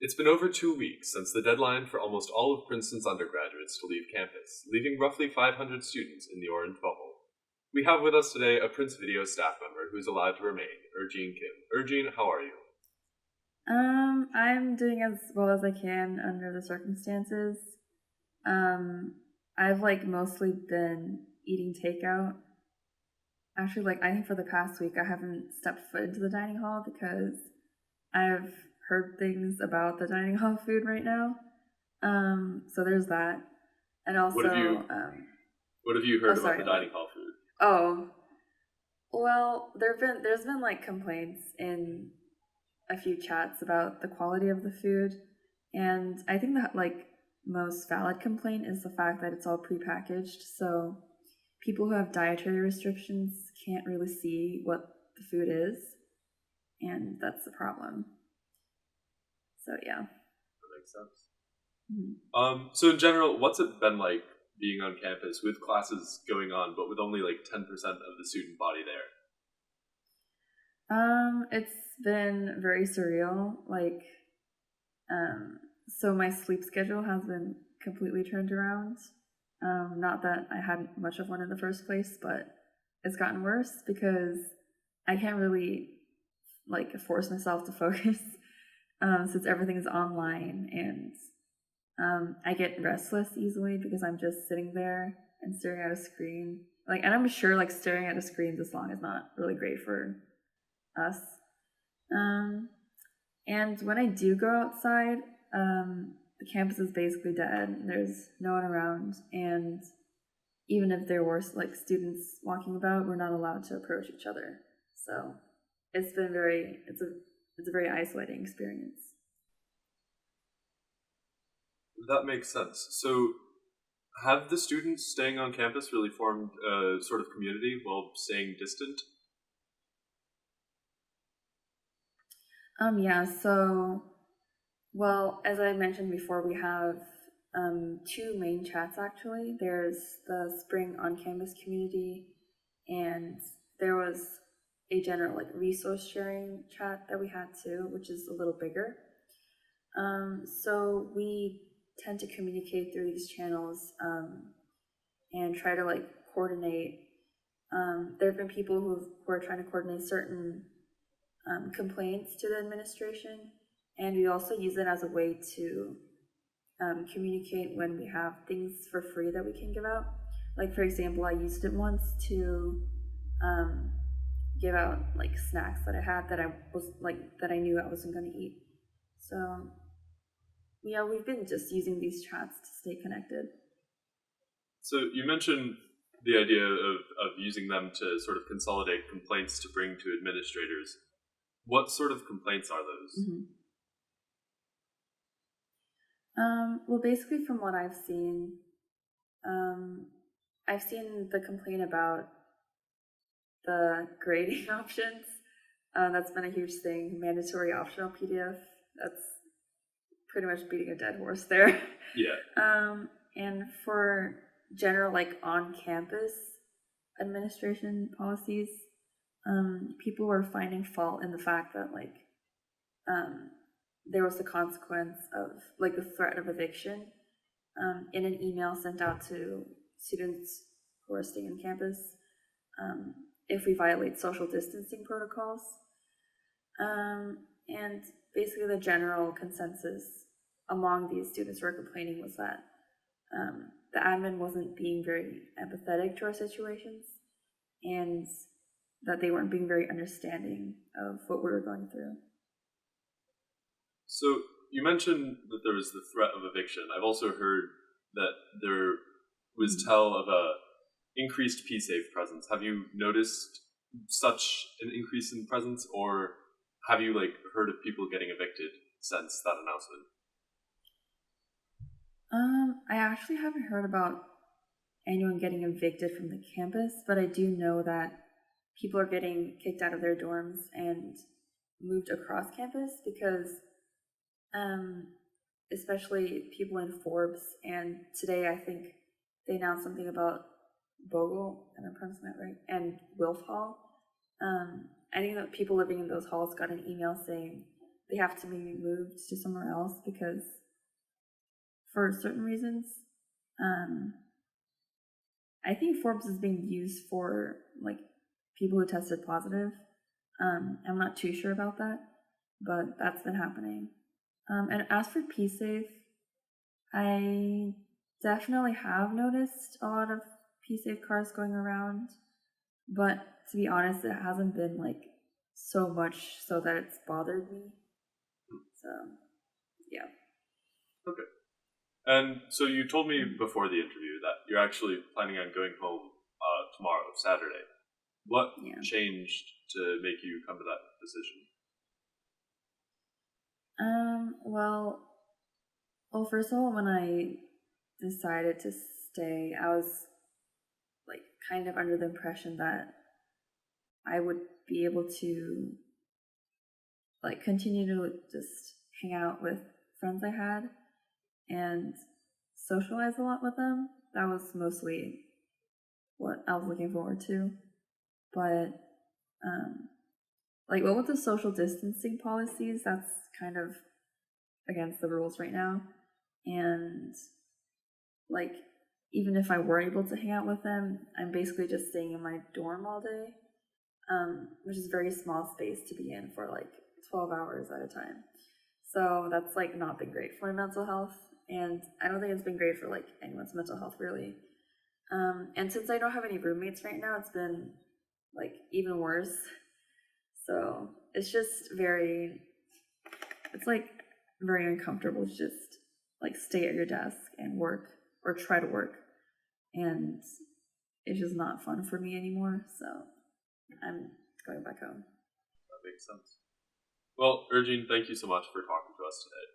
It's been over 2 weeks since the deadline for almost all of Princeton's undergraduates to leave campus, leaving roughly 500 students in the orange bubble. We have with us today a Prince Video staff member who is allowed to remain, Ergene Kim. Ergene, how are you? I'm doing as well as I can under the circumstances. I've mostly been eating takeout. Actually, I think for the past week I haven't stepped foot into the dining hall because I've heard things about the dining hall food right now. So there's that. And also, what have you heard about the dining hall food? Oh, well, there's been complaints in a few chats about the quality of the food, and I think that most valid complaint is the fact that it's all prepackaged, so people who have dietary restrictions can't really see what the food is, and that's the problem. So yeah. That makes sense. Mm-hmm. So in general, what's it been like being on campus with classes going on, but with only 10% of the student body there? It's been very surreal. So my sleep schedule has been completely turned around. Not that I hadn't much of one in the first place, but it's gotten worse because I can't really force myself to focus since everything is online, and I get restless easily because I'm just sitting there and staring at a screen. And I'm sure staring at a screen this long is not really great for us. And when I do go outside, the campus is basically dead. There's no one around, and even if there were students walking about, we're not allowed to approach each other. So it's been it's a very isolating experience. That makes sense. So have the students staying on campus really formed a sort of community while staying distant? Yeah, so, well, as I mentioned before, we have two main chats actually. There's the spring on-campus community, and there was a general resource sharing chat that we had too, which is a little bigger. So we tend to communicate through these channels and try to coordinate. There have been people who are trying to coordinate certain complaints to the administration, and we also use it as a way to communicate when we have things for free that we can give out. For example, I used it once to give out snacks that I had that I knew I wasn't going to eat. So yeah, we've been just using these chats to stay connected. So you mentioned the idea of using them to sort of consolidate complaints to bring to administrators. What sort of complaints are those? Mm-hmm. Well, basically from what I've seen the complaint about the grading options. That's been a huge thing. Mandatory optional PDF. That's pretty much beating a dead horse there. Yeah. And for general on-campus administration policies, people were finding fault in the fact that there was the consequence of the threat of eviction in an email sent out to students who are staying on campus if we violate social distancing protocols. And basically the general consensus among these students who were complaining was that the admin wasn't being very empathetic to our situations, and that they weren't being very understanding of what we were going through. So you mentioned that there was the threat of eviction. I've also heard that there was tell of a increased P-Safe presence. Have you noticed such an increase in presence, or have you heard of people getting evicted since that announcement? I actually haven't heard about anyone getting evicted from the campus, but I do know that people are getting kicked out of their dorms and moved across campus because especially people in Forbes, and today I think they announced something about Bogle, and I'm pronouncing that right, and Wilf Hall. I think that people living in those halls got an email saying they have to maybe move to somewhere else because for certain reasons. I think Forbes is being used for like people who tested positive. I'm not too sure about that, but that's been happening. And as for PSafe, I definitely have noticed a lot of PSafe cars going around, but to be honest, it hasn't been like so much so that it's bothered me. So, yeah. Okay. And so you told me before the interview that you're actually planning on going home tomorrow, Saturday. What changed to make you come to that decision? Well, first of all, when I decided to stay, I was like kind of under the impression that I would be able to like continue to just hang out with friends I had and socialize a lot with them. That was mostly what I was looking forward to. But like what with the social distancing policies, that's kind of against the rules right now. And like even if I were able to hang out with them, I'm basically just staying in my dorm all day, which is a very small space to be in for like 12 hours at a time. So that's like not been great for my mental health, and I don't think it's been great for like anyone's mental health really. And since I don't have any roommates right now, it's been like even worse. So it's just it's like very uncomfortable to just like stay at your desk and work or try to work, and it's just not fun for me anymore. So I'm going back home. That makes sense. Well, Ergene, thank you so much for talking to us today.